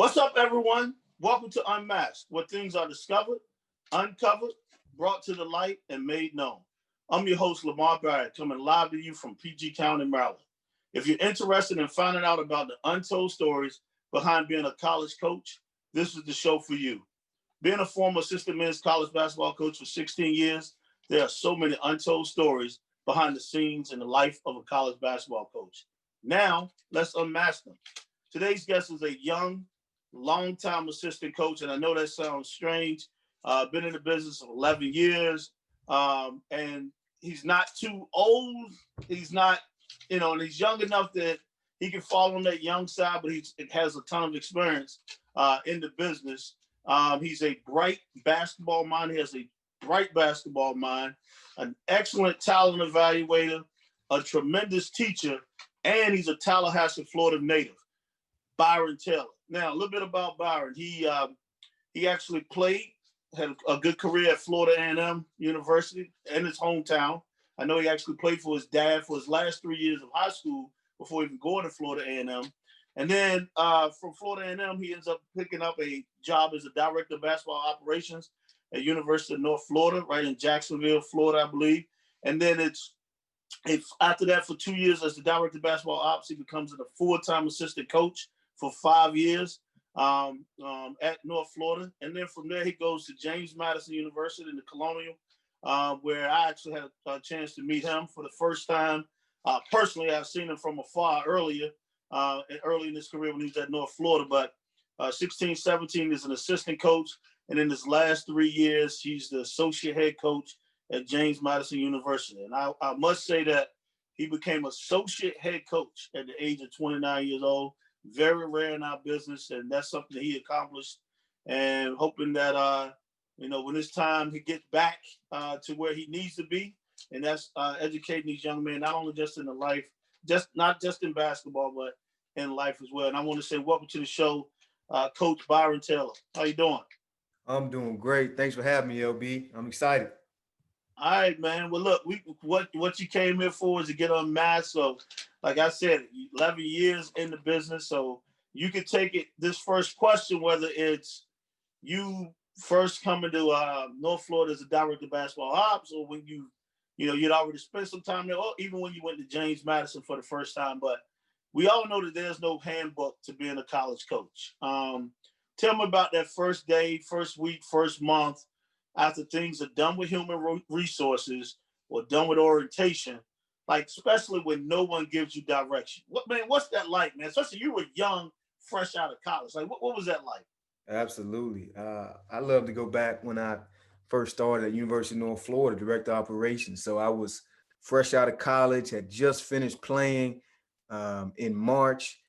What's up, everyone? Welcome to Unmasked, where things are discovered, uncovered, brought to the light, and made known. I'm your host, Byron, coming live to you from PG County, Maryland. If you're interested in finding out about the untold stories behind being a college coach, this is the show for you. Being a former assistant men's college basketball coach for 16 years, there are so many untold stories behind the scenes in the life of a college basketball coach. Now, let's unmask them. Today's guest is a young, long-time assistant coach, and I know that sounds strange. Been in the business for 11 years, and he's not too old. He's not, and he's young enough that he can fall on that young side, but he has a ton of experience in the business. He's a bright basketball mind. He has a bright basketball mind, an excellent talent evaluator, a tremendous teacher, and he's a Tallahassee, Florida native, Byron Taylor. Now, a little bit about Byron. He actually had a good career at Florida A&M University in his hometown. I know he actually played for his dad for his last 3 years of high school before even going to Florida A&M. And then from Florida A&M, he ends up picking up a job as a director of basketball operations at University of North Florida, right in Jacksonville, Florida, I believe. And then it's after that, for 2 years as the director of basketball ops, he becomes a full-time assistant coach for 5 years at North Florida. And then from there, he goes to James Madison University in the Colonial, where I actually had a chance to meet him for the first time. Personally, I've seen him from afar early in his career when he was at North Florida, but 16, 17 is an assistant coach. And in his last 3 years, he's the associate head coach at James Madison University. And I must say that he became associate head coach at the age of 29 years old. Very rare in our business, and that's something that he accomplished. And hoping that, when it's time, he gets back to where he needs to be. And that's educating these young men, not only just in the life, not just in basketball, but in life as well. And I want to say welcome to the show, Coach Byron Taylor. How you doing? I'm doing great. Thanks for having me, LB. I'm excited. All right, man. Well, look, what you came here for is to get unmasked. So, like I said, 11 years in the business. So you could take it, this first question, whether it's you first coming to North Florida as a director of basketball ops, or when you'd already spent some time there, or even when you went to James Madison for the first time. But we all know that there's no handbook to being a college coach. Tell me about that first day, first week, first month, after things are done with human resources or done with orientation, like especially when no one gives you direction. What's that like, man? Especially you were young, fresh out of college. Like, what was that like? Absolutely. I love to go back when I first started at University of North Florida, director of operations. So I was fresh out of college, had just finished playing in March.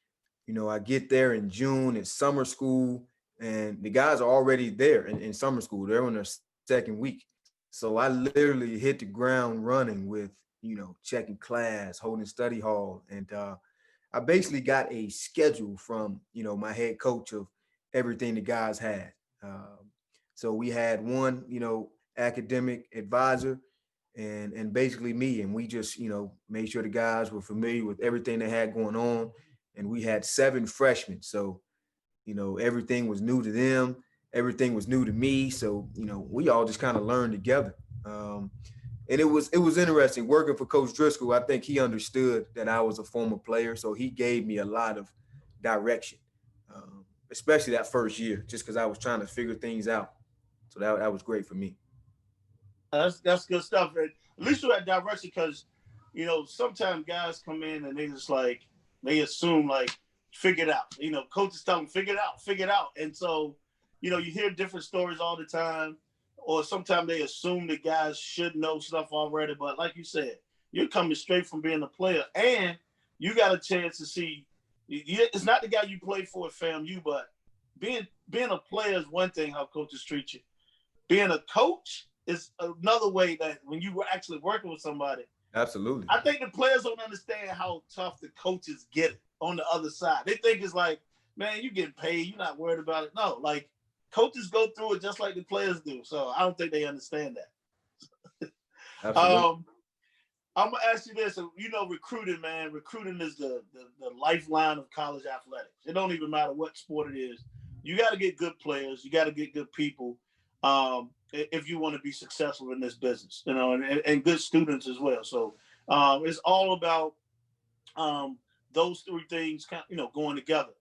I get there in June. It's summer school, and the guys are already there in summer school. They're on their second week. So I literally hit the ground running with, checking class, holding study hall. And I basically got a schedule from, my head coach of everything the guys had. So we had one, academic advisor and basically me. And we just, made sure the guys were familiar with everything they had going on. And we had 7 freshmen. So, everything was new to them. Everything was new to me. So, we all just kind of learned together. And it was interesting working for Coach Driscoll. I think he understood that I was a former player. So he gave me a lot of direction, especially that first year, just because I was trying to figure things out. So that was great for me. That's good stuff. And at least you had direction because, sometimes guys come in and they assume like, figure it out. Coaches tell them, figure it out. And so, you hear different stories all the time, or sometimes they assume the guys should know stuff already. But like you said, you're coming straight from being a player, and you got a chance to see. It's not the guy you played for at FAMU, but being a player is one thing. How coaches treat you. Being a coach is another way that when you were actually working with somebody. Absolutely. I think the players don't understand how tough the coaches get it on the other side. They think it's like, man, you getting paid. You're not worried about it. No, like coaches go through it just like the players do. So I don't think they understand that. Absolutely. I'm gonna ask you this. Recruiting, man. Recruiting is the lifeline of college athletics. It don't even matter what sport it is. you got to get good players. You got to get good people if you want to be successful in this business, you know, and good students as well. So it's all about those three things, you know, going together.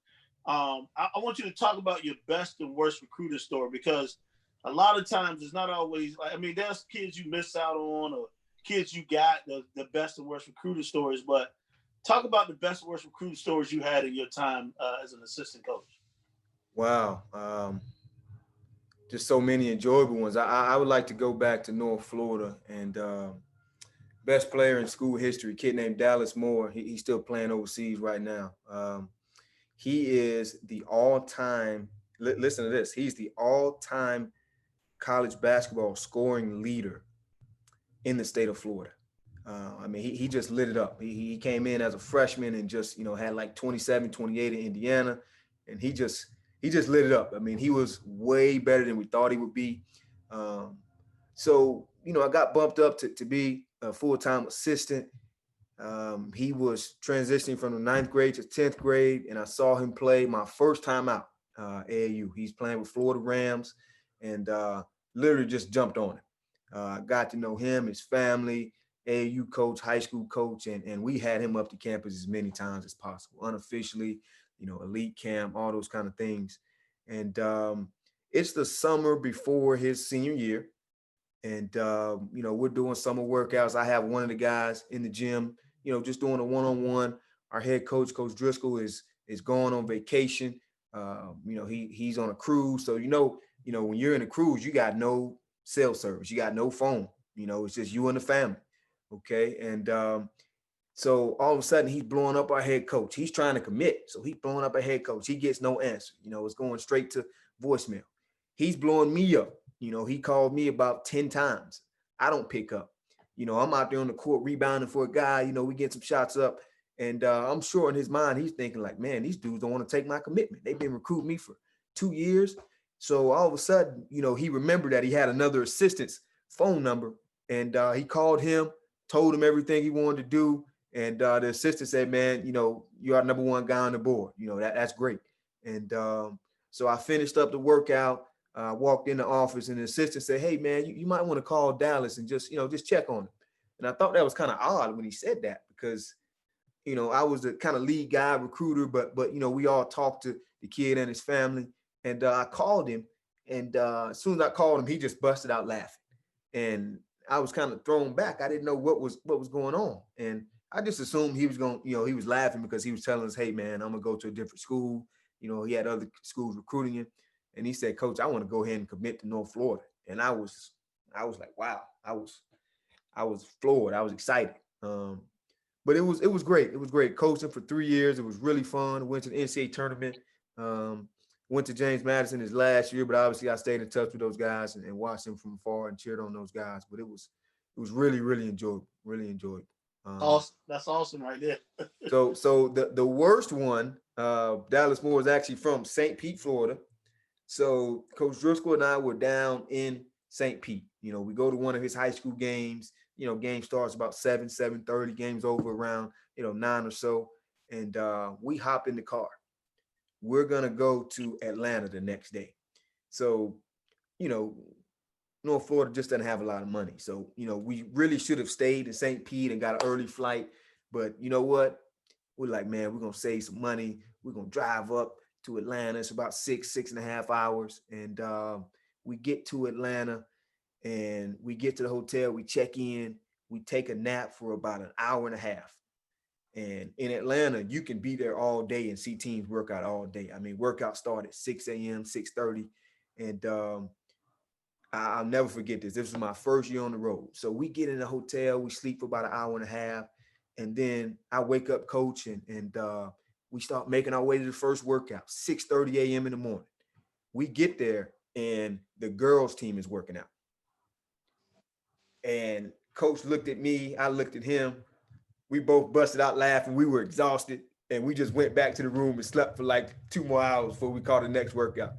I want you to talk about your best and worst recruiter story, because a lot of times it's not always like, I mean, there's kids you miss out on or kids you got the best and worst recruiter stories, but talk about the best and worst recruiter stories you had in your time as an assistant coach. Wow. Just so many enjoyable ones. I would like to go back to North Florida and best player in school history, a kid named Dallas Moore. He's still playing overseas right now. He is the all-time, listen to this, he's the all-time college basketball scoring leader in the state of Florida. I mean, he just lit it up. He came in as a freshman and just, you know, had like 27, 28 in Indiana, and he just lit it up. I mean, he was way better than we thought he would be. So, you know, I got bumped up to be a full-time assistant. He was transitioning from the 9th grade to 10th grade, and I saw him play my first time out, AAU. He's playing with Florida Rams, and literally just jumped on him. I got to know him, his family, AAU coach, high school coach, and we had him up to campus as many times as possible, unofficially, you know, elite camp, all those kind of things. And it's the summer before his senior year. And, you know, we're doing summer workouts. I have one of the guys in the gym, you know, just doing a one-on-one. Our head coach, Coach Driscoll, is going on vacation. You know, he's on a cruise. So, you know, when you're in a cruise, you got no cell service. You got no phone. You know, it's just you and the family. Okay. And so all of a sudden he's blowing up our head coach. He's trying to commit. So he's blowing up our head coach. He gets no answer. You know, it's going straight to voicemail. He's blowing me up. You know, he called me about 10 times. I don't pick up. You know, I'm out there on the court rebounding for a guy. You know, we get some shots up. And I'm sure in his mind, he's thinking like, man, these dudes don't want to take my commitment. They've been recruiting me for 2 years. So all of a sudden, you know, he remembered that he had another assistant's phone number. And he called him, told him everything he wanted to do. And the assistant said, man, you know, you are number one guy on the board. You know, that's great. And so I finished up the workout. Walked in the office and the assistant said, hey, man, you might want to call Dallas and just, you know, just check on him. And I thought that was kind of odd when he said that because, you know, I was the kind of lead guy recruiter, but, you know, we all talked to the kid and his family. And I called him. And as soon as I called him, he just busted out laughing. And I was kind of thrown back. I didn't know what was going on. And I just assumed he was going, you know, he was laughing because he was telling us, hey, man, I'm going to go to a different school. You know, he had other schools recruiting him. And he said, Coach, I want to go ahead and commit to North Florida. And I was like, wow, I was floored. I was excited. But it was great. It was great coaching for 3 years. It was really fun. Went to the NCAA tournament. Went to James Madison his last year, but obviously I stayed in touch with those guys and watched them from afar and cheered on those guys. But it was really, really enjoyable. Really enjoyable. Awesome. That's awesome right there. so the worst one, Dallas Moore is actually from St. Pete, Florida. So Coach Driscoll and I were down in St. Pete. You know, we go to one of his high school games. You know, game starts about 7:30. Game's over around, you know, 9 or so. And we hop in the car. We're going to go to Atlanta the next day. So, you know, North Florida just doesn't have a lot of money. So, you know, we really should have stayed in St. Pete and got an early flight. But you know what? We're like, man, we're going to save some money. We're going to drive up to Atlanta. It's about 6.5 hours. And we get to Atlanta and we get to the hotel. We check in. We take a nap for about an hour and a half. And in Atlanta, you can be there all day and see teams work out all day. I mean, workouts start at 6 a.m., 6:30. And I'll never forget this. This was my first year on the road. So we get in the hotel. We sleep for about an hour and a half. And then I wake up, coach, and we start making our way to the first workout, 6:30 a.m. in the morning. We get there, and the girls' team is working out. And coach looked at me. I looked at him. We both busted out laughing. We were exhausted, and we just went back to the room and slept for like 2 more hours before we caught the next workout.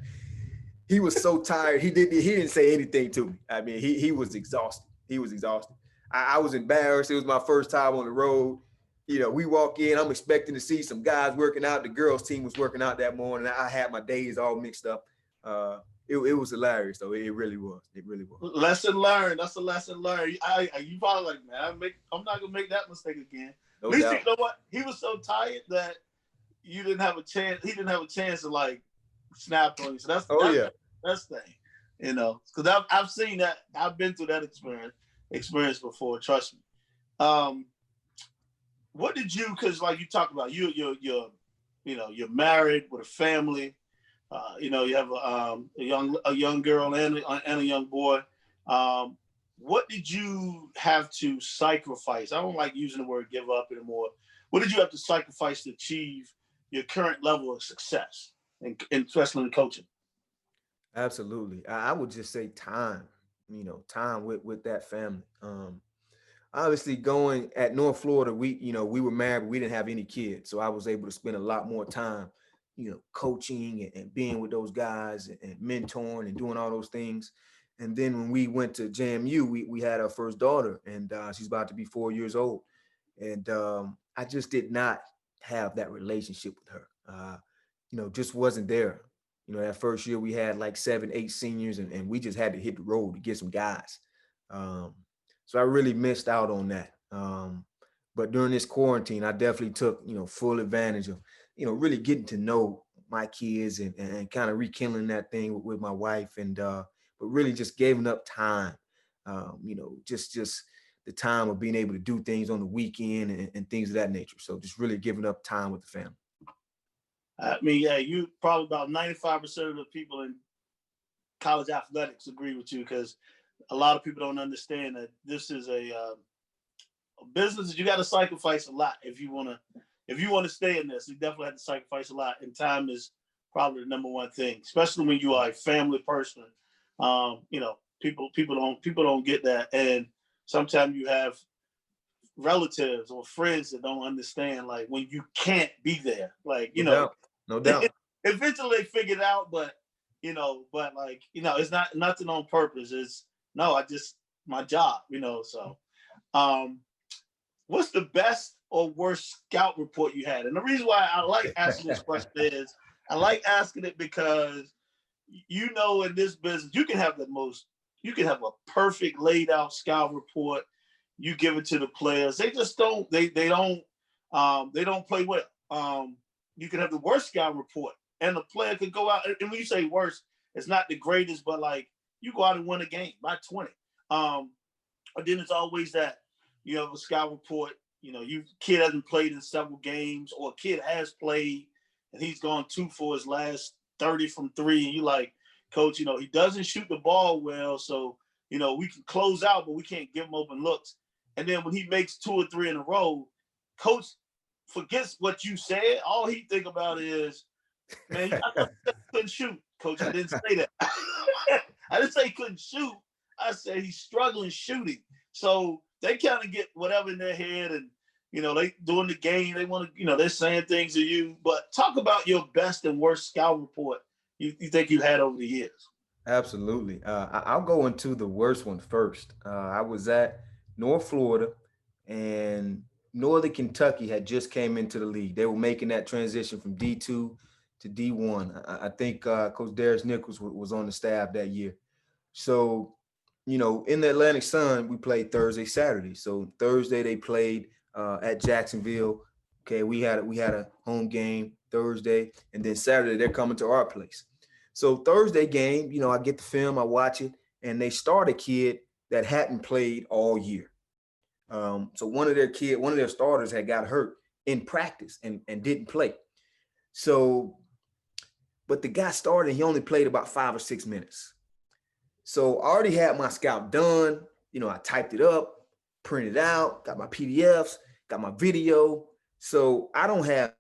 He was so tired. He didn't say anything to me. I mean, he was exhausted. He was exhausted. I was embarrassed. It was my first time on the road. we walk in, I'm expecting to see some guys working out. The girls team was working out that morning. I had my days all mixed up. It was hilarious though. It really was. It really was. Lesson learned. That's a lesson learned. You probably like, man, I'm not gonna make that mistake again. No At least doubt. you know what? He was so tired that you didn't have a chance. He didn't have a chance to like snap on you. So that's the thing, because I've seen that. I've been through that experience before. Trust me. What did you? Because like you talked about, you're married with a family. You have a young girl and a young boy. What did you have to sacrifice? I don't like using the word give up anymore. What did you have to sacrifice to achieve your current level of success, and especially in coaching? Absolutely. I would just say time, time with that family. Obviously going at North Florida, we were married, but we didn't have any kids. So I was able to spend a lot more time, coaching and being with those guys and mentoring and doing all those things. And then when we went to JMU, we had our first daughter, and she's about to be 4 years old. And I just did not have that relationship with her. Just wasn't there. That first year we had like 7, 8 seniors, and we just had to hit the road to get some guys. So I really missed out on that. But during this quarantine, I definitely took, full advantage of, really getting to know my kids and kind of rekindling that thing with my wife, and but really just giving up time, just the time of being able to do things on the weekend and things of that nature. So just really giving up time with the family. I mean, yeah, you probably about 95% of the people in college athletics agree with you, because a lot of people don't understand that this is a business that you got to sacrifice a lot if you want to stay in this. You definitely have to sacrifice a lot, and time is probably the number one thing, especially when you are a family person. People don't get that, and sometimes you have relatives or friends that don't understand, like, when you can't be there, like, no doubt. Eventually they figure it out, but it's not nothing on purpose. It's no, my job, so what's the best or worst scout report you had? And the reason why I like asking this question is I like asking it because in this business you can have a perfect laid out scout report. You give it to the players. They just don't play well. You can have the worst scout report, and the player could go out, and when you say worst, it's not the greatest, but like you go out and win a game by 20. But then it's always that you have a scout report, kid hasn't played in several games, or a kid has played and he's gone 2 for his last 30 from 3, and you like, coach, he doesn't shoot the ball well, so we can close out, but we can't give him open looks. And then when he makes 2 or 3 in a row, coach forgets what you said. All he think about is, man, I thought you couldn't shoot. Coach, I didn't say that. I didn't say he couldn't shoot. I said he's struggling shooting. So they kind of get whatever in their head, and they doing the game. They want to, they're saying things to you. But talk about your best and worst scout report you think you had over the years. Absolutely. I'll go into the worst one first. I was at North Florida, and Northern Kentucky had just came into the league. They were making that transition from D2 to D1. I think Coach Darius Nichols was on the staff that year. So, in the Atlantic Sun, we played Thursday, Saturday. So Thursday they played at Jacksonville. Okay, we had a home game Thursday, and then Saturday they're coming to our place. So Thursday game, I get the film, I watch it, and they start a kid that hadn't played all year. So one of their starters had got hurt in practice and didn't play. So, but the guy started, he only played about 5 or 6 minutes. So I already had my scout done. I typed it up, printed out, got my PDFs, got my video. So I don't have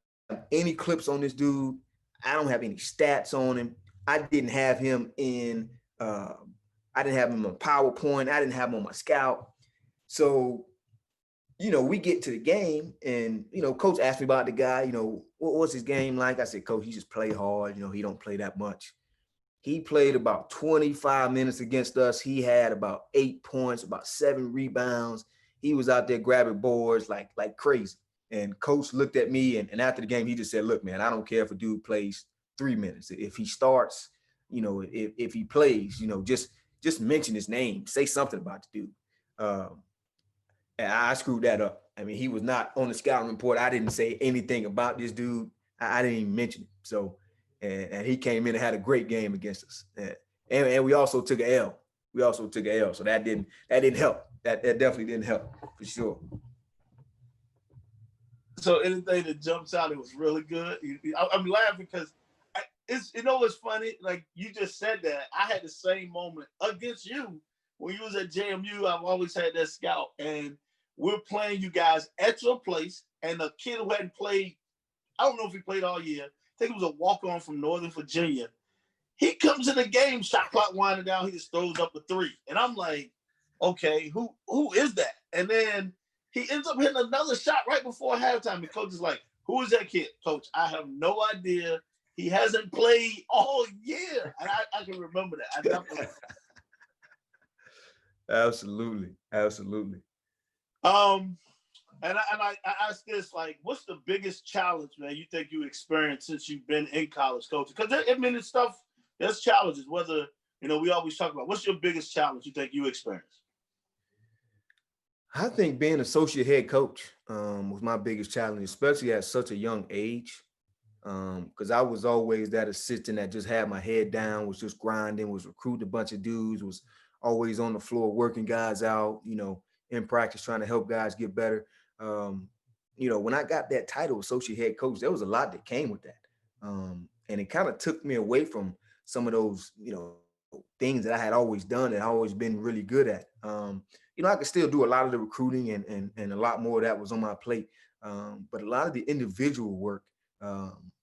any clips on this dude. I don't have any stats on him. I didn't have him in PowerPoint. I didn't have him on my scout. So, we get to the game, and, coach asked me about the guy, what's his game like? I said, coach, he just play hard. He don't play that much. He played about 25 minutes against us. He had about 8 points, about 7 rebounds. He was out there grabbing boards like crazy. And coach looked at me, and after the game, he just said, look, man, I don't care if a dude plays 3 minutes. If he starts, if he plays, just mention his name, say something about the dude. And I screwed that up. I mean, he was not on the scouting report. I didn't say anything about this dude. I didn't even mention him. So, and he came in and had a great game against us. And we also took an L. So that didn't help. That definitely didn't help for sure. So anything that jumps out, it was really good. I'm laughing because it's funny. Like you just said that. I had the same moment against you when you was at JMU. I've always had that scout, and we're playing you guys at your place, and a kid who hadn't played, I don't know if he played all year. I think it was a walk-on from Northern Virginia. He comes in the game, shot clock winding down, he just throws up a 3. And I'm like, okay, who is that? And then he ends up hitting another shot right before halftime. The coach is like, who is that kid? Coach, I have no idea. He hasn't played all year. And I can remember that. I definitely. Absolutely. And I ask this, like, what's the biggest challenge, man, you think you experienced since you've been in college coaching? Because it's stuff, there's challenges, whether, we always talk about, what's your biggest challenge you think you experienced? I think being associate head coach was my biggest challenge, especially at such a young age. Because I was always that assistant that just had my head down, was just grinding, was recruiting a bunch of dudes, was always on the floor working guys out, in practice, trying to help guys get better. When I got that title, associate head coach, there was a lot that came with that. And it kind of took me away from some of those, things that I had always done and always been really good at. I could still do a lot of the recruiting and a lot more of that was on my plate. But a lot of the individual work,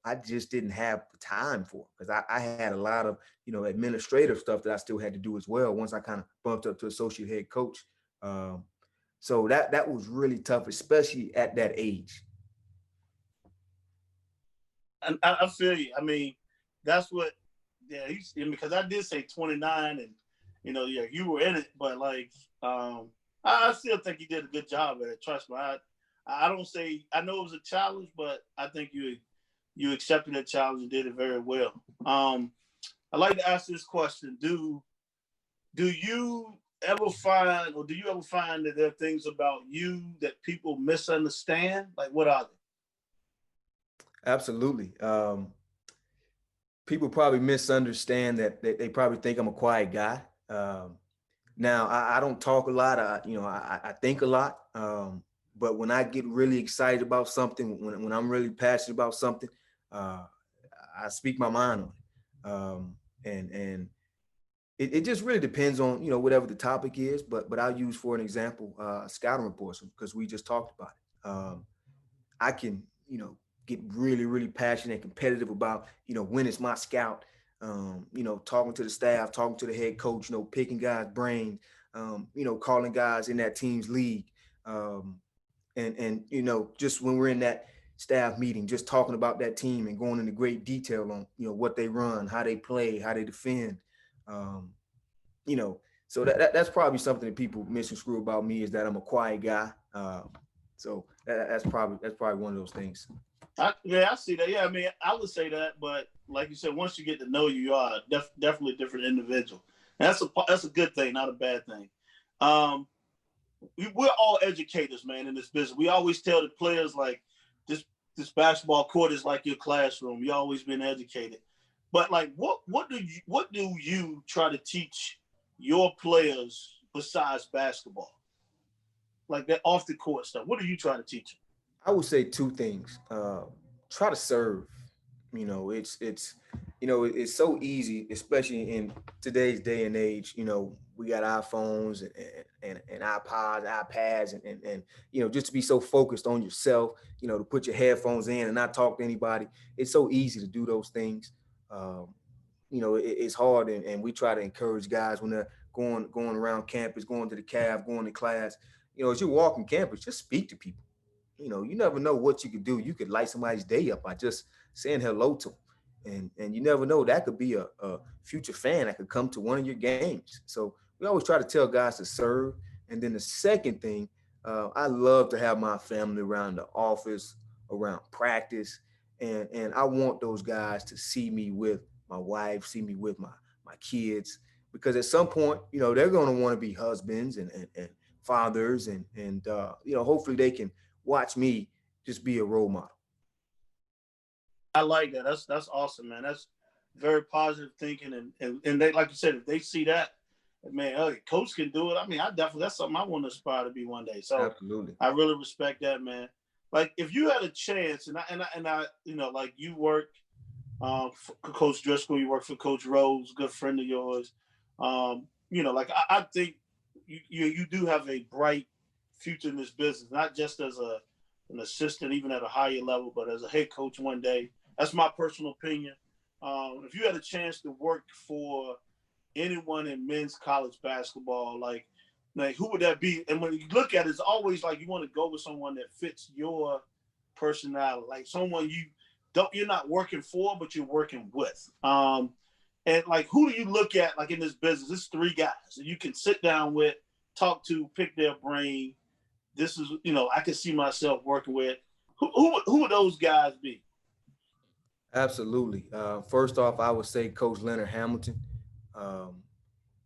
I just didn't have the time for, because I had a lot of, administrative stuff that I still had to do as well once I kind of bumped up to associate head coach. So that was really tough, especially at that age. And I feel you. I mean, that's what, because I did say 29 and, you were in it, but like, I still think you did a good job at it. Trust me. I don't say, I know it was a challenge, but I think you accepted that challenge and did it very well. I'd like to ask this question. Do you ever find that there are things about you that people misunderstand? Like, what are they? Absolutely. People probably misunderstand that they probably think I'm a quiet guy. Now I don't talk a lot. I think a lot. But when I get really excited about something, when I'm really passionate about something, I speak my mind on it. And it just really depends on, whatever the topic is, but I'll use, for an example, scouting reports, because we just talked about it. I can, get really, really passionate and competitive about, when it's my scout, talking to the staff, talking to the head coach, picking guys' brains, calling guys in that team's league. And just when we're in that staff meeting, just talking about that team and going into great detail on, what they run, how they play, how they defend. So that's probably something that people misconstrue about me, is that I'm a quiet guy. So that's probably one of those things. I see that. Yeah, I mean, I would say that, but like you said, once you get to know you are definitely a different individual. And that's a good thing, not a bad thing. We're all educators, man, in this business. We always tell the players, like, this basketball court is like your classroom. You always been educated. But like, what do you try to teach your players besides basketball? Like that off the court stuff. What are you trying to teach them? I would say two things. Try to serve. It's so easy, especially in today's day and age. We got iPhones and iPods, iPads, and just to be so focused on yourself, to put your headphones in and not talk to anybody. It's so easy to do those things. It's hard, and we try to encourage guys when they're going around campus, going to the caf, going to class. As you walk on campus, just speak to people. You never know what you could do. You could light somebody's day up by just saying hello to them. And you never know, that could be a future fan that could come to one of your games. So we always try to tell guys to serve. And then the second thing, I love to have my family around the office, around practice, and I want those guys to see me with my wife, see me with my kids, because at some point, they're going to want to be husbands and fathers, and hopefully they can watch me just be a role model. I like that. That's awesome, man. That's very positive thinking, and they, like you said, if they see that, man, oh, coach can do it. I mean, I definitely, that's something I want to aspire to be one day. So Absolutely. I really respect that, man. Like if you had a chance, and I like you work for Coach Driscoll, you work for Coach Rose, good friend of yours. Like I think you do have a bright future in this business, not just as an assistant, even at a higher level, but as a head coach one day. That's my personal opinion. If you had a chance to work for anyone in men's college basketball, like who would that be? And when you look at it, it's always like you want to go with someone that fits your personality, like someone you're not working for, but you're working with. And like, who do you look at like in this business? It's three guys that you can sit down with, talk to, pick their brain. This is, I can see myself working with. Who would those guys be? Absolutely. First off, I would say Coach Leonard Hamilton. Um,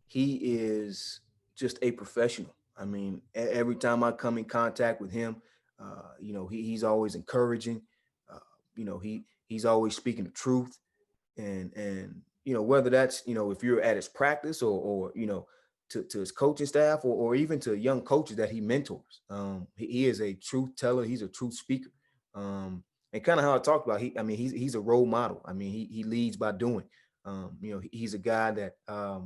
he is just a professional. I mean, every time I come in contact with him, he's always encouraging. Uh, he's always speaking the truth, and whether that's if you're at his practice or to his coaching staff or even to young coaches that he mentors. He is a truth teller. He's a truth speaker. And kind of how I talked about, he's a role model. I mean, he leads by doing. He's a guy that a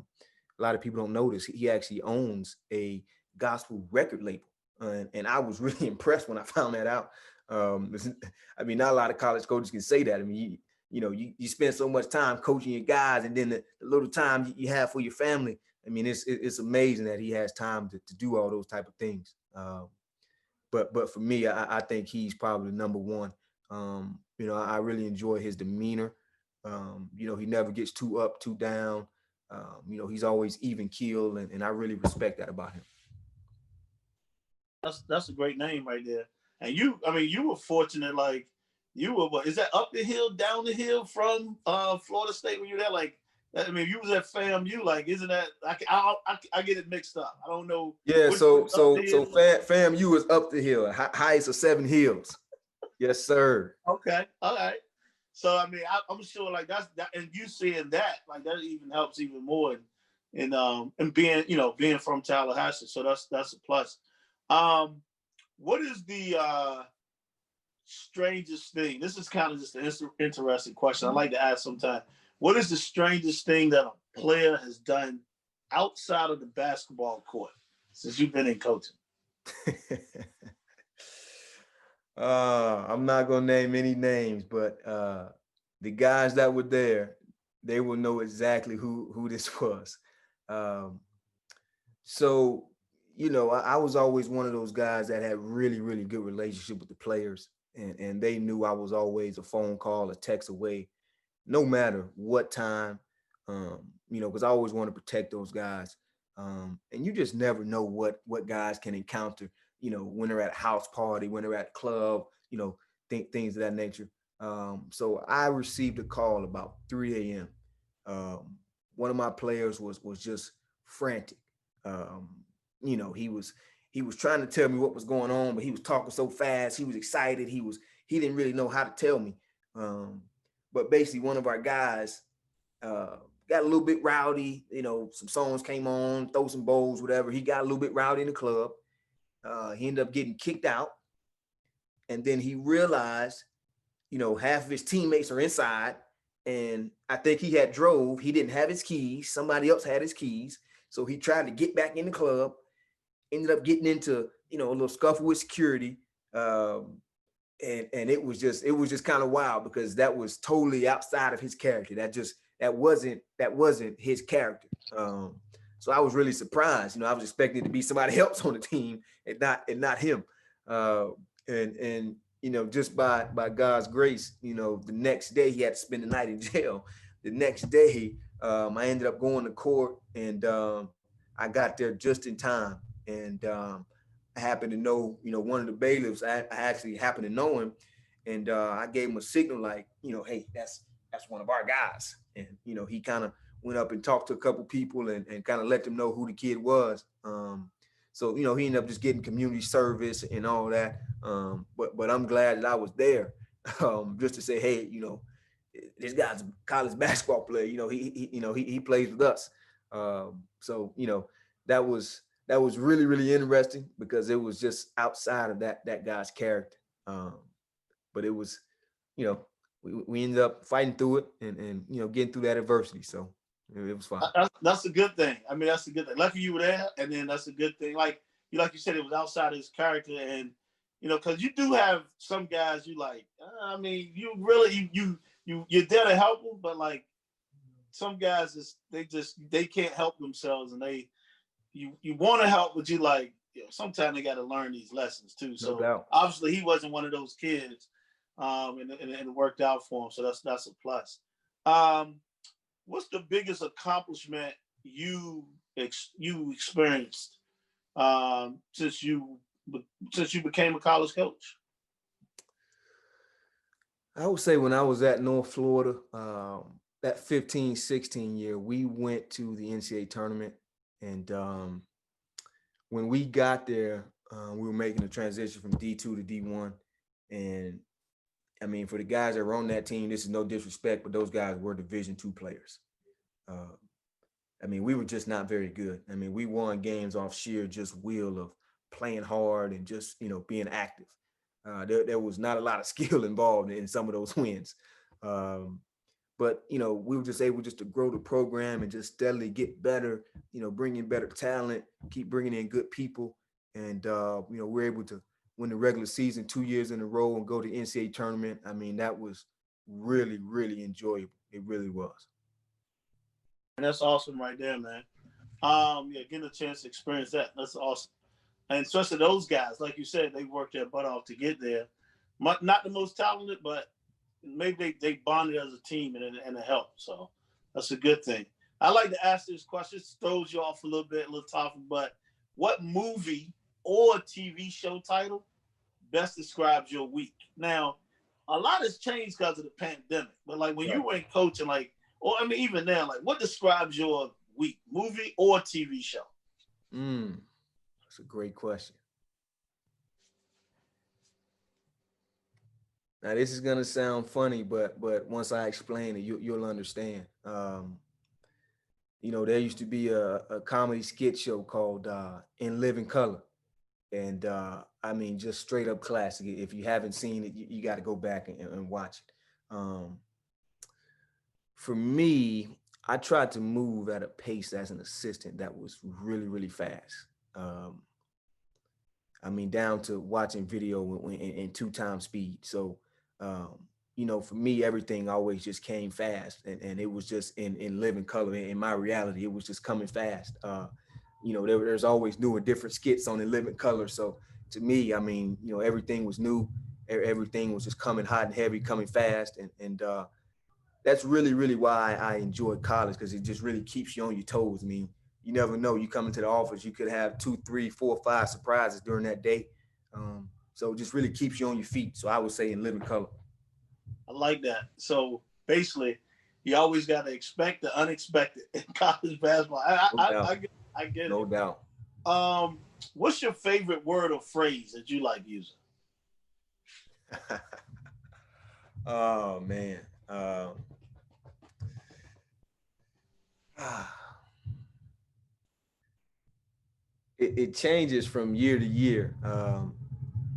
lot of people don't notice. He actually owns a gospel record label, and I was really impressed when I found that out. Not a lot of college coaches can say that. I mean, you spend so much time coaching your guys, and then the little time you have for your family. I mean, it's amazing that he has time to do all those type of things. But for me, I think he's probably number one. I really enjoy his demeanor. He never gets too up, too down. He's always even keel, and I really respect that about him. That's a great name right there. And you were fortunate, like you were. What is that? Up the hill, down the hill from Florida State when you were there? Like, I mean, you was at FAMU. Like, isn't that? I get it mixed up. I don't know. Yeah. So FAMU is up the hill. Highest of 7 hills. Yes, sir. Okay. All right. So I mean, I'm sure like that, and you seeing that, like that even helps even more in being from Tallahassee. So that's a plus. What is the strangest thing? This is kind of just an interesting question. I like to ask sometimes. What is the strangest thing that a player has done outside of the basketball court since you've been in coaching? I'm not gonna name any names, but the guys that were there, they will know exactly who this was. So I was always one of those guys that had really, really good relationship with the players, and they knew I was always a phone call, a text away, no matter what time. Because I always want to protect those guys. And you just never know what guys can encounter, when they're at a house party, when they're at a club, things of that nature. So I received a call about 3 a.m. One of my players was just frantic. He was trying to tell me what was going on, but he was talking so fast. He was excited. He didn't really know how to tell me. But basically, one of our guys got a little bit rowdy. Some songs came on, throw some bowls, whatever. He got a little bit rowdy in the club. He ended up getting kicked out. And then he realized, half of his teammates are inside. And I think he had drove. He didn't have his keys. Somebody else had his keys. So he tried to get back in the club, ended up getting into, a little scuffle with security. And it was just kind of wild because that was totally outside of his character. That wasn't his character. So I was really surprised. I was expecting it to be somebody else on the team and not him. And just by God's grace, the next day he had to spend the night in jail. The next day, I ended up going to court, and I got there just in time. And happened to know, one of the bailiffs. I actually happened to know him, and I gave him a signal like, hey, that's one of our guys. And he kind of went up and talked to a couple people and kind of let them know who the kid was. So he ended up just getting community service and all that. But I'm glad that I was there, just to say, hey, this guy's a college basketball player. He plays with us. So that was really, really interesting because it was just outside of that guy's character. But it was, we ended up fighting through it and getting through that adversity. So it was fun. That's a good thing. I mean, that's a good thing. Lucky you were there, and then that's a good thing. Like you said, it was outside his character, and because you do have some guys you like. I mean, you really you're there to help them, but like some guys they can't help themselves, and you want to help, but you like sometimes they got to learn these lessons too. So doubt. Obviously he wasn't one of those kids, and it worked out for him. So that's a plus. What's the biggest accomplishment you experienced since you became a college coach? I would say when I was at North Florida, that 15-16 year, we went to the NCAA tournament. And when we got there, we were making a transition from D2 to D1. And I mean, for the guys that were on that team, this is no disrespect, but those guys were Division II players. I mean, we were just not very good. I mean, we won games off sheer just will of playing hard and just, being active. There was not a lot of skill involved in some of those wins. But, we were just able to grow the program and just steadily get better, bring in better talent, keep bringing in good people. And, we're able to win the regular season 2 years in a row and go to the NCAA tournament. I mean, that was really, really enjoyable. It really was. And that's awesome right there, man. Getting a chance to experience that. That's awesome. And especially those guys, like you said, they worked their butt off to get there. Not the most talented, but maybe they bonded as a team and it helped. So that's a good thing. I like to ask this question. It throws you off a little bit, a little tougher, but what movie or TV show title best describes your week? Now, a lot has changed because of the pandemic, but like when you were in coaching, even now, like what describes your week, movie or TV show? That's a great question. Now, this is gonna sound funny, but once I explain it, you'll understand. There used to be a comedy skit show called In Living Color, and I mean, just straight up classic. If you haven't seen it, you got to go back and watch it. For me, I tried to move at a pace as an assistant that was really, really fast. I mean, down to watching video in 2x speed. So, for me, everything always just came fast, and it was just in living color. In my reality, it was just coming fast. There's always new and different skits on In Living Color. So to me, I mean, everything was new. Everything was just coming hot and heavy, coming fast. And that's really, really why I enjoyed college, because it just really keeps you on your toes. I mean, you never know. You come into the office, you could have 2, 3, 4, 5 surprises during that day. So it just really keeps you on your feet. So I would say In Living Color. I like that. So basically, you always got to expect the unexpected in college basketball. I get it. No doubt. What's your favorite word or phrase that you like using? Oh, man. It changes from year to year.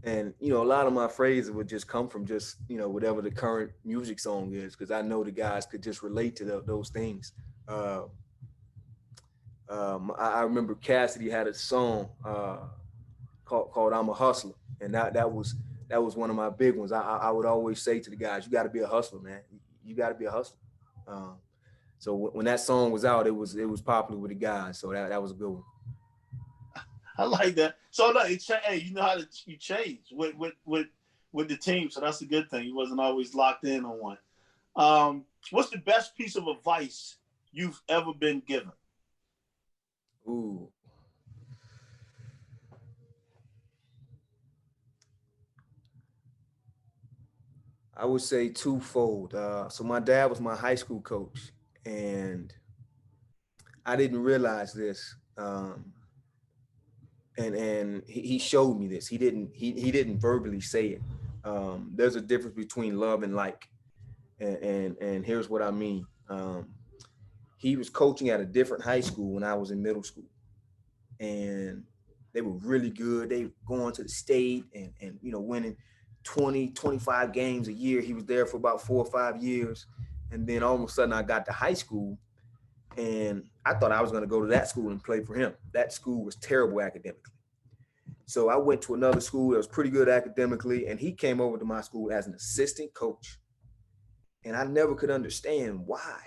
And, a lot of my phrases would just come from just, whatever the current music song is, because I know the guys could just relate to those things. I remember Cassidy had a song called I'm a Hustler. And that was one of my big ones. I would always say to the guys, you got to be a hustler, man. You got to be a hustler. So when that song was out, it was popular with the guys. So that was a good one. I like that. So no, hey, you know how you change with the team. So that's a good thing. You wasn't always locked in on one. What's the best piece of advice you've ever been given? Ooh. I would say twofold. So my dad was my high school coach, and I didn't realize this. And he showed me this. He didn't verbally say it. There's a difference between love and like, and here's what I mean. He was coaching at a different high school when I was in middle school, and they were really good. They were going to the state and winning 20, 25 games a year. He was there for about 4 or 5 years. And then all of a sudden I got to high school, and I thought I was going to go to that school and play for him. That school was terrible academically. So I went to another school that was pretty good academically, and he came over to my school as an assistant coach. And I never could understand why.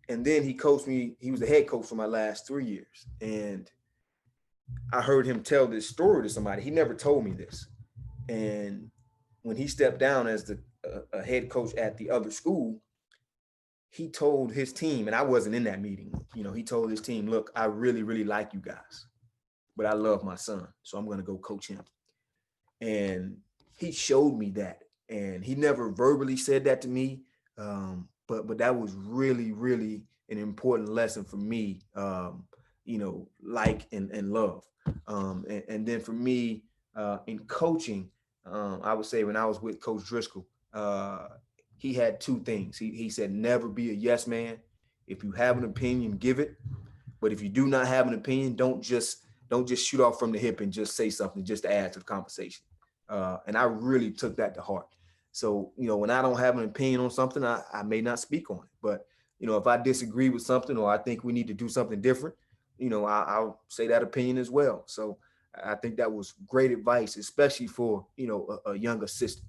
And then he coached me. He was the head coach for my last 3 years. And I heard him tell this story to somebody. He never told me this. And when he stepped down as the head coach at the other school, he told his team, and I wasn't in that meeting, he told his team, look, I really, really like you guys, but I love my son, so I'm going to go coach him. And he showed me that. And he never verbally said that to me, but that was really, really an important lesson for me, like and love. And then for me, in coaching, I would say when I was with Coach Driscoll, he had two things. He said, never be a yes man. If you have an opinion, give it. But if you do not have an opinion, don't just shoot off from the hip and just say something just to add to the conversation. And I really took that to heart. So, when I don't have an opinion on something, I may not speak on it. But, if I disagree with something or I think we need to do something different, I'll say that opinion as well. So I think that was great advice, especially for, a young assistant.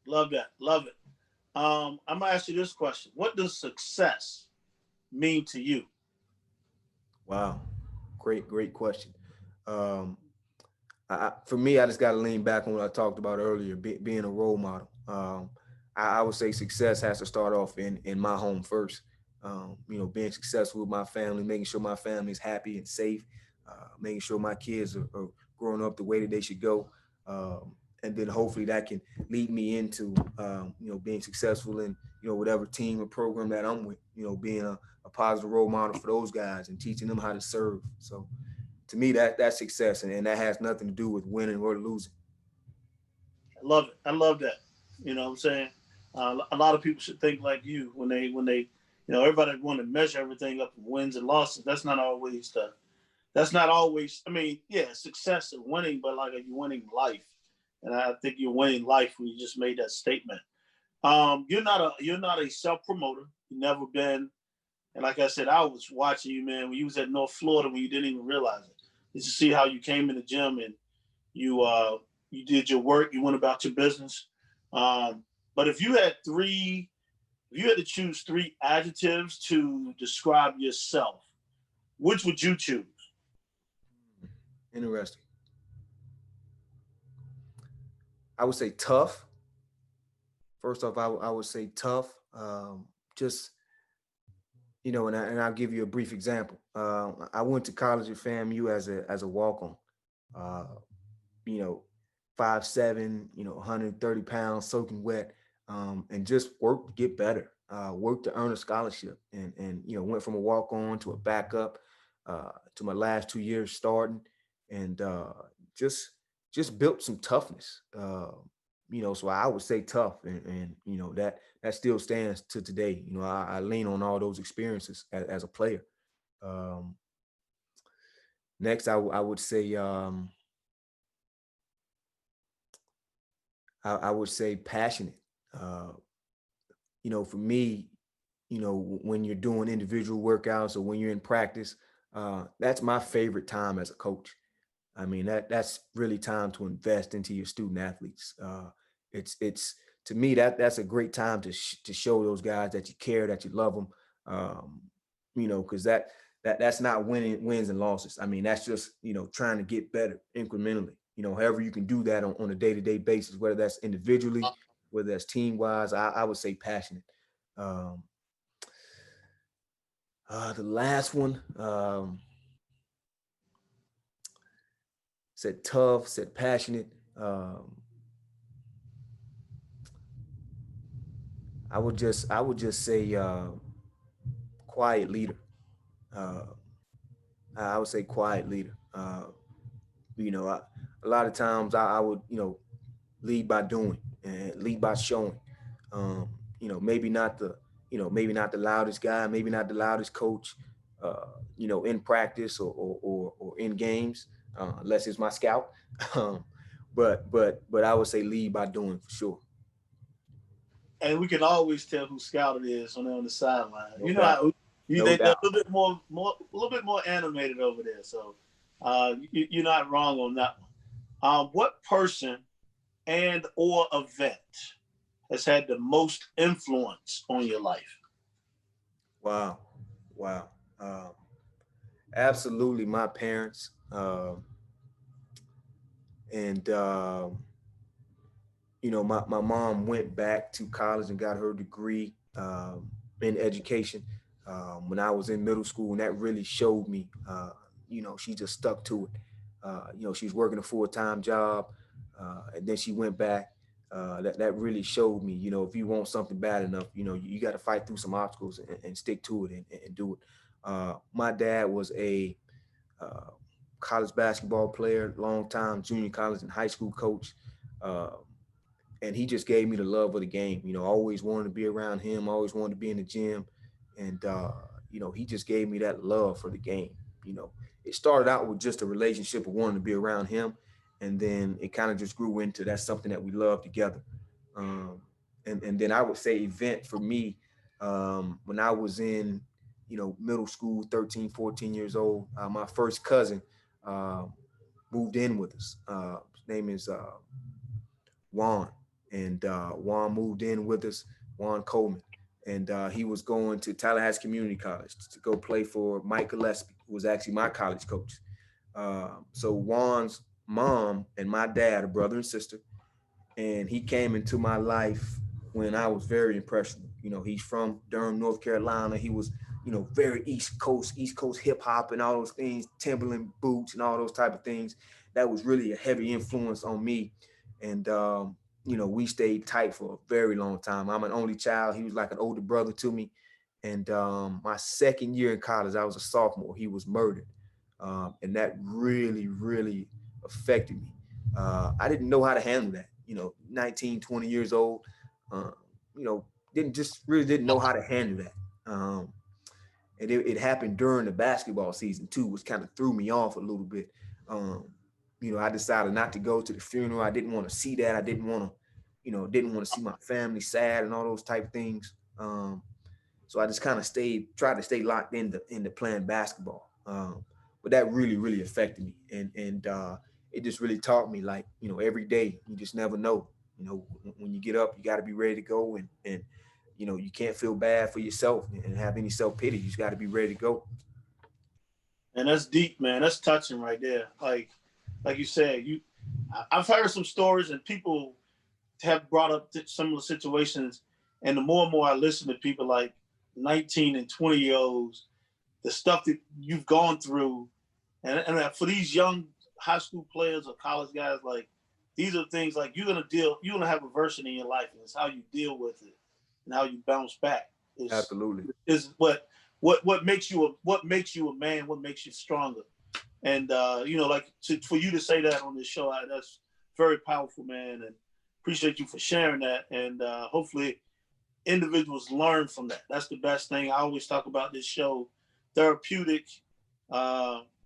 Love that. Love it. I'm gonna ask you this question: what does success mean to you? Wow. Great question. Um, for me, I just got to lean back on what I talked about earlier, being a role model. I would say success has to start off in my home first. Being successful with my family, making sure my family is happy and safe, making sure my kids are growing up the way that they should go. And then hopefully that can lead me into, being successful in, whatever team or program that I'm with, being a positive role model for those guys and teaching them how to serve. So to me, that's success, and that has nothing to do with winning or losing. I love it. I love that. You know what I'm saying? A lot of people should think like you everybody want to measure everything up in wins and losses. That's not always, I mean, yeah, success and winning, but like, are you winning life? And I think you're winning life when you just made that statement. You're not a self promoter. You've never been. And like I said, I was watching you, man, when you was at North Florida when you didn't even realize it. Just to see how you came in the gym and you did your work, you went about your business. But if you had to choose three adjectives to describe yourself, which would you choose? Interesting. I would say tough. First off, I would say tough. Just and I'll give you a brief example. I went to college at FAMU as a walk on. Uh, you know, 5'7", 130 pounds, soaking wet, and just worked to get better. Worked to earn a scholarship, and went from a walk on to a backup, to my last 2 years starting, and just built some toughness. So I would say tough, and that still stands to today. I lean on all those experiences as a player. Um, Next, I would say I would say passionate. Uh, for me, when you're doing individual workouts or when you're in practice, that's my favorite time as a coach. I mean, that's really time to invest into your student athletes. It's to me that's a great time to show those guys that you care, that you love them. Um, because that's not winning wins and losses. I mean, that's just trying to get better incrementally. However you can do that on a day-to-day basis, whether that's individually, whether that's team wise. I would say passionate. Um, the last one said tough, said passionate. I would just say quiet leader. Uh, I would say quiet leader. You know, a lot of times I would, lead by doing and lead by showing. Um, maybe not the, maybe not the loudest guy, maybe not the loudest coach, in practice or in games, unless it's my scout. um, but I would say lead by doing for sure. And we can always tell who scout it is when they're on the sideline. No You know doubt. how No they're doubt. a little bit a little bit more animated over there. So you're not wrong on that one. What person and or event has had the most influence on your life? Wow. Wow. Um, Absolutely my parents. And my mom went back to college and got her degree in education when I was in middle school, and that really showed me. She just stuck to it. She was working a full-time job, and then she went back. That really showed me. If you want something bad enough, you got to fight through some obstacles and stick to it and do it. My dad was a uh, college basketball player, long time junior college and high school coach. Uh, and he just gave me the love of the game. I always wanted to be around him. I always wanted to be in the gym, and he just gave me that love for the game. It started out with just a relationship of wanting to be around him, and then it kind of just grew into that's something that we love together. Um, and then I would say event for me when I was in middle school, 13, 14 years old. My first cousin uh, moved in with us. His name is Juan, and Juan moved in with us, Juan Coleman, and he was going to Tallahassee Community College to go play for Mike Gillespie, who was actually my college coach. So Juan's mom and my dad, a brother and sister, and he came into my life when I was very impressionable. He's from Durham, North Carolina. He was, very East Coast hip hop and all those things, Timberland boots and all those type of things. That was really a heavy influence on me. And we stayed tight for a very long time. I'm an only child. He was like an older brother to me. And my second year in college, I was a sophomore. He was murdered. And that really, really affected me. I didn't know how to handle that. 19, 20 years old. Uh, you know, didn't know how to handle that. And it happened during the basketball season too, which kind of threw me off a little bit. Um, I decided not to go to the funeral. I didn't want to see that. I didn't want to see my family sad and all those type of things. So I just kind of tried to stay locked into playing basketball. But that really, really affected me, and it just really taught me, like, every day you just never know. When you get up, you got to be ready to go, and you can't feel bad for yourself and have any self pity. You just got to be ready to go. And that's deep, man. That's touching right there. Like you said, I've heard some stories and people have brought up similar situations. And the more and more I listen to people like 19 and 20-year olds, the stuff that you've gone through, and for these young high school players or college guys, like, these are things like you're gonna have adversity in your life, and it's how you deal with it and how you bounce back Absolutely. is what makes you a man, what makes you stronger. And like for you to say that on this show, that's very powerful, man. And appreciate you for sharing that. And hopefully, individuals learn from that. That's the best thing. I always talk about this show: therapeutic,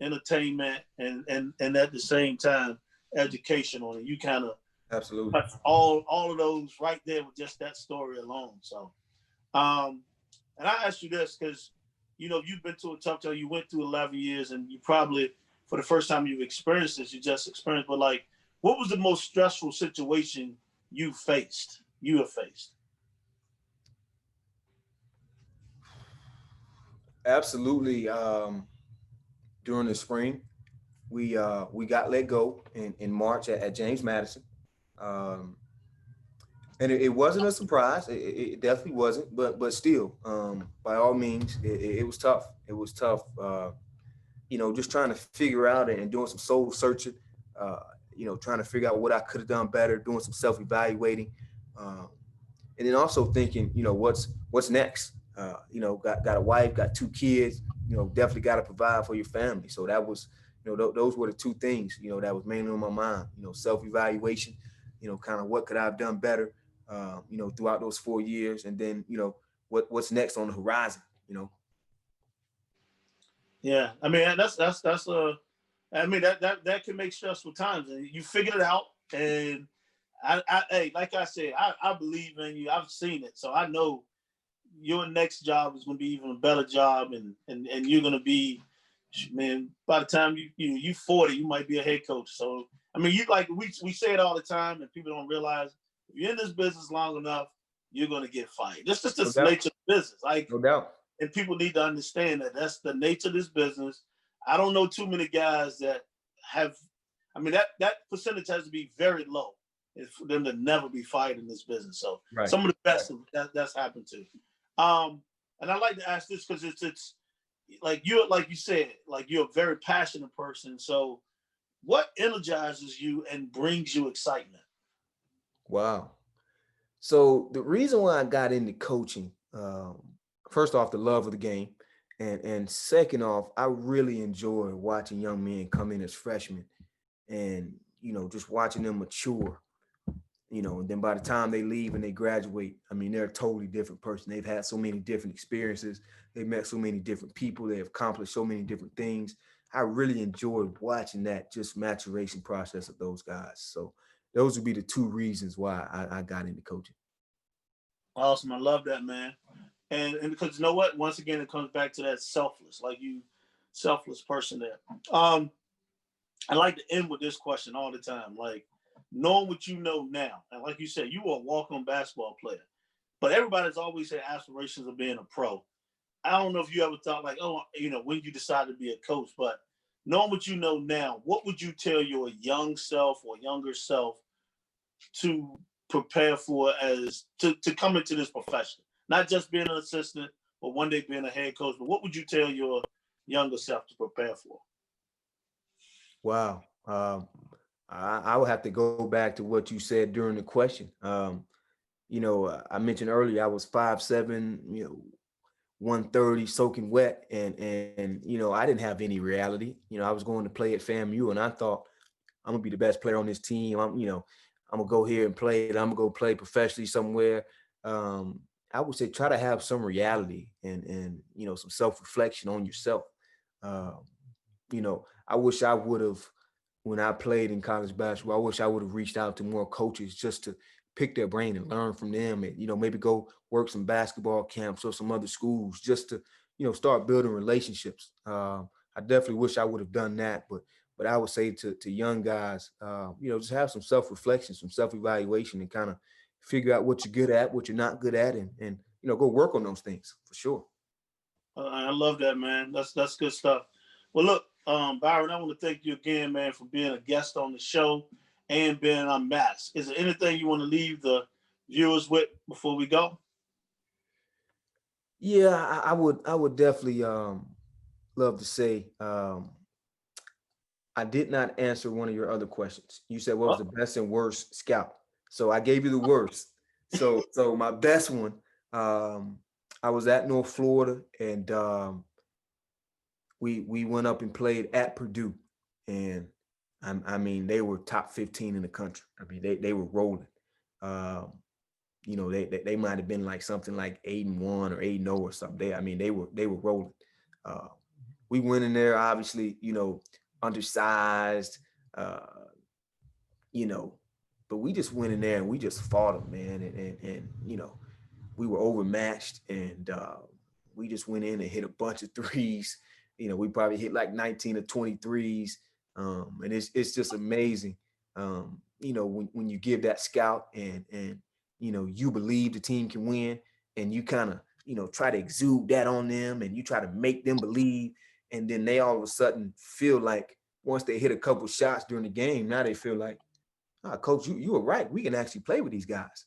entertainment, and at the same time, educational. And you kind of Absolutely. touch all of those right there with just that story alone. So, um, and I ask you this because you've been through a tough time. You went through 11 years, and you probably, for the first time you've experienced this, you just experienced. But like, what was the most stressful situation you faced? You have faced. Absolutely. During the spring, we got let go in March at James Madison. Um, and it wasn't a surprise. It definitely wasn't, but still, by all means, it was tough. It was tough. Just trying to figure out and doing some soul searching. Uh, Trying to figure out what I could have done better, doing some self evaluating. Um, and then also thinking, what's next. Got a wife, got 2 kids. Definitely got to provide for your family. So that was, those were the 2 things, that was mainly on my mind. Self-evaluation. Kind of what could I have done better, throughout those 4 years, and then what's next on the horizon. Yeah, I mean that's I mean that can make stressful times, and you figured it out. And hey, like I said, I believe in you. I've seen it, so I know your next job is going to be even a better job, and you're going to be, man. By the time you 40, you might be a head coach. So I mean, you like we say it all the time, and people don't realize if you're in this business long enough, you're going to get fired. That's just No the doubt. nature of the business. Like, No doubt. and people need to understand that that's the nature of this business. I don't know too many guys that have. I mean, that percentage has to be very low for them to never be fired in this business. So Right. some of the best that's happened to. And I like to ask this because it's like you said, like you're a very passionate person. So what energizes you and brings you excitement? Wow. So the reason why I got into coaching, first off, the love of the game, and second off, I really enjoy watching young men come in as freshmen, and just watching them mature. And then by the time they leave and they graduate, I mean, they're a totally different person. They've had so many different experiences. They've met so many different people. They've accomplished so many different things. I really enjoyed watching that just maturation process of those guys. So those would be the 2 reasons why I got into coaching. Awesome, I love that, man. And because you know what, once again, it comes back to that selfless, like you, selfless person there. I like to end with this question all the time, like knowing what you know now, and like you said, you were a walk-on basketball player, but everybody's always had aspirations of being a pro. I don't know if you ever thought like, oh, when you decided to be a coach, but knowing what you know now, what would you tell your young self or younger self to prepare for as to come into this profession? Not just being an assistant or one day being a head coach, but what would you tell your younger self to prepare for? Wow. I would have to go back to what you said during the question. I mentioned earlier I was 5'7", 130 soaking wet, and I didn't have any reality. I was going to play at FAMU, and I thought I'm gonna be the best player on this team. I'm gonna go here and play it. I'm gonna go play professionally somewhere. I would say try to have some reality and some self-reflection on yourself. Uh, I wish I would have, when I played in college basketball, I wish I would have reached out to more coaches just to pick their brain and learn from them, and maybe go work some basketball camps or some other schools just to start building relationships. I definitely wish I would have done that, but I would say to young guys, just have some self-reflection, some self-evaluation, and kind of figure out what you're good at, what you're not good at, and go work on those things for sure. I love that, man. That's good stuff. Well, look, Byron, I want to thank you again, man, for being a guest on the show and being unmasked. Is there anything you want to leave the viewers with before we go? Yeah, I would definitely love to say, I did not answer one of your other questions. You said what was the best and worst scout. So I gave you the worst. So my best one, I was at North Florida, and we went up and played at Purdue, and I mean they were top 15 in the country. I mean they were rolling. Um, they might have been like something like 8-1 or 8-0 or something. They were rolling. Uh, we went in there, obviously, undersized, uh, you know, but we just went in there and we just fought them, man. And we were overmatched, and we just went in and hit a bunch of threes. We probably hit like 19 or 20 threes. And it's just amazing. When you give that scout, and you believe the team can win, and you kind of, try to exude that on them, and you try to make them believe, and then they all of a sudden feel like once they hit a couple shots during the game, now they feel like, coach, you were right. We can actually play with these guys.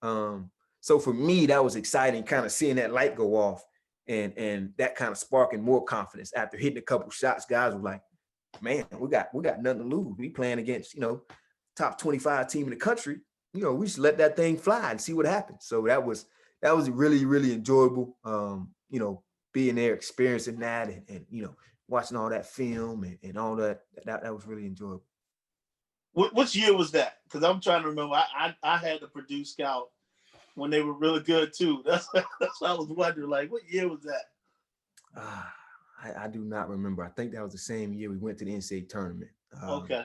So for me, that was exciting, kind of seeing that light go off, and that kind of sparking more confidence after hitting a couple shots. Guys were like, man, we got nothing to lose. We playing against, top 25 team in the country. we just let that thing fly and see what happens. So that was really, really enjoyable. Being there, experiencing that, and watching all that film and all that was really enjoyable. Which year was that? Because I'm trying to remember. I had the Purdue scout when they were really good too. That's what I was wondering. Like, what year was that? I do not remember. I think that was the same year we went to the NCAA tournament. Okay.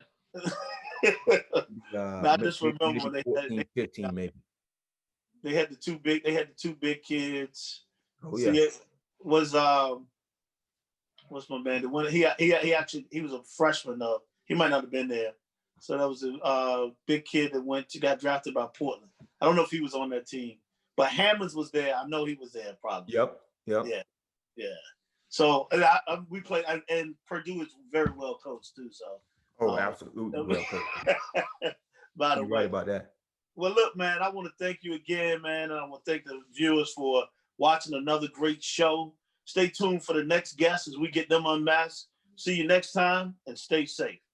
I just remember when 14, 15 maybe. They had the two big kids. Oh yeah. See, it was what's my man? The one he was a freshman though. He might not have been there. So that was a big kid that got drafted by Portland. I don't know if he was on that team, but Hammonds was there. I know he was there probably. Yep. Yeah. So we played, and Purdue is very well coached too. So. Oh, absolutely well coached. By the You're way, right about that. Well, look, man, I want to thank you again, man, and I want to thank the viewers for watching another great show. Stay tuned for the next guest as we get them unmasked. See you next time, and stay safe.